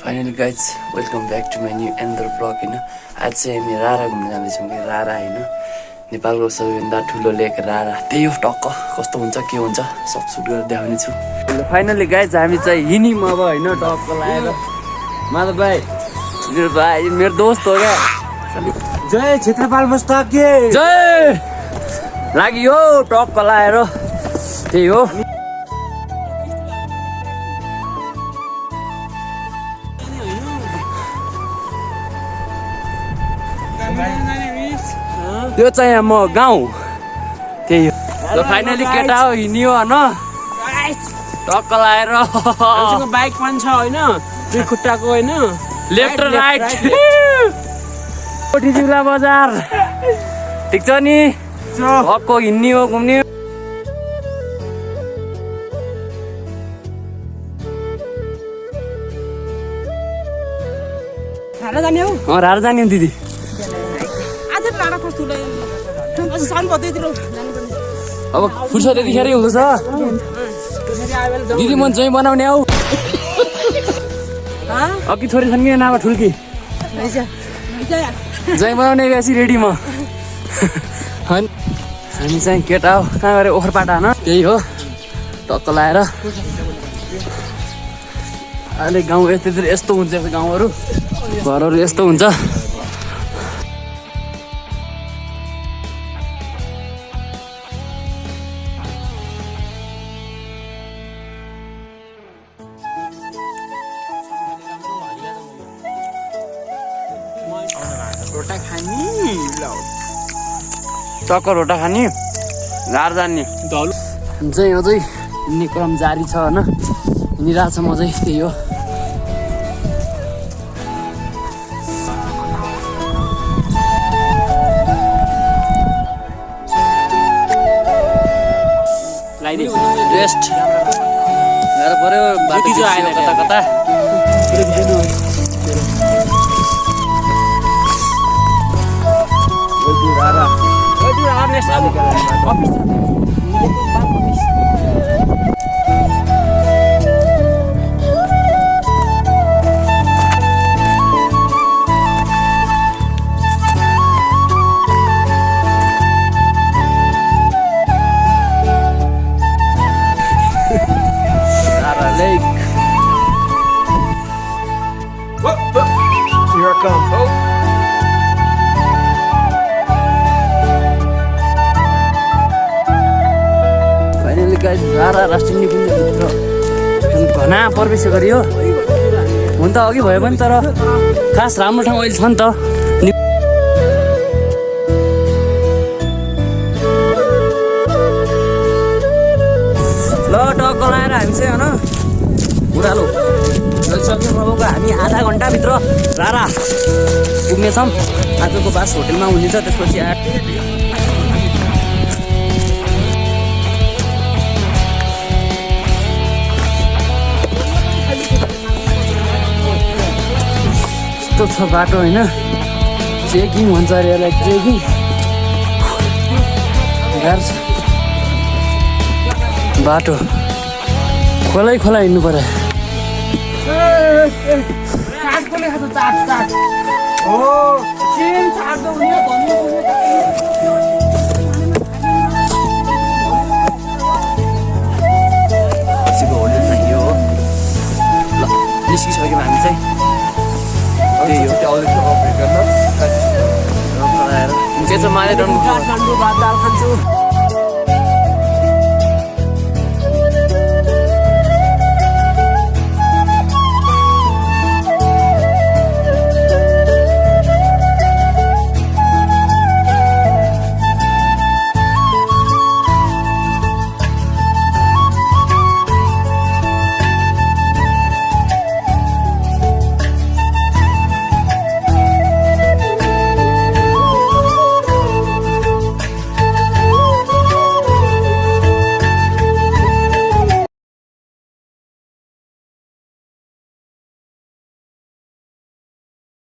Finally guys welcome back to my new एन्डर blog होइन। आज चाहिँ हामी रारा घुम्न जाँदैछौँ कि रारा होइन, नेपालको सबैभन्दा ठुलो लेक रारा। त्यही हो टक्क कस्तो हुन्छ के हुन्छ सब सुट गरेर देखाउने छु। फाइनली गाइज हामी चाहिँ हिँड्यौँ अब होइन, टक्क लगाएर। माधव भाइ मेरो दोस्त हो क्या। जय क्षेत्रपाल मस्ताक जय लाग्यो टक्क लगाएर। त्यही हो त्यो चाहिँ म गाउँ। त्यही हो फाइनली केटा हो हिँड्यो होइन, टक्क लगाएर। बाइक पनि छ होइन, दुई खुट्टाको होइन, लेफ्ट र राइट। जिउला बजार ठिक छ नि, हक्को हिँड्ने हो घुम्ने हो। राडा जाने हो? राडा जाने हो दिदी। अब फुर्सद यतिखेरै हुँदैछ दिदी। म जहीँ बनाउने हौ। अघि छोरी छन् कि नभए ठुल्की जहीँ बनाउने बेसी रेडी म। हामी चाहिँ केटा हो, कहाँ गएर ओखरपाटा होइन। त्यही हो टक्क लगाएर। अहिले गाउँ यस्तोतिर यस्तो हुन्छ, गाउँहरू घरहरू यस्तो हुन्छ। रोटा खानी टक्क रोटा खाने रार जाने चाहिँ अझै हिँड्ने क्रम जारी छ होइन, हिँडिरहेको छ म चाहिँ। त्यही हो रेस्ट गएर पऱ्यो। बाटो आएन कता कता। Here I come. Finally guys रारा राष्ट्रिय निकुञ्जभित्र घना प्रवेश गरियो। हुन त अघि भयो पनि, तर खास राम्रो ठाउँ अहिले छ नि त। ल टक्क लगाएर हामी चाहिँ होइन उडालो गइसक्यौँ। अब हामी आधा घन्टाभित्र रारा पुग्नेछौँ। आजको बास होटेलमा हुनेछ, त्यसपछि यस्तो छ बाटो होइन। ट्रेकिङ भन्छ अरे यसलाई, ट्रेकिङ गाह्रो छ बाटो। खोलै खोला हिँड्नु पर्यो। होटेल चाहिँ यो हो। ल निस्किसक्यौँ हामी चाहिँ। त्यही हो के छ माले डन्डु खान्छु, भात दाल खान्छु।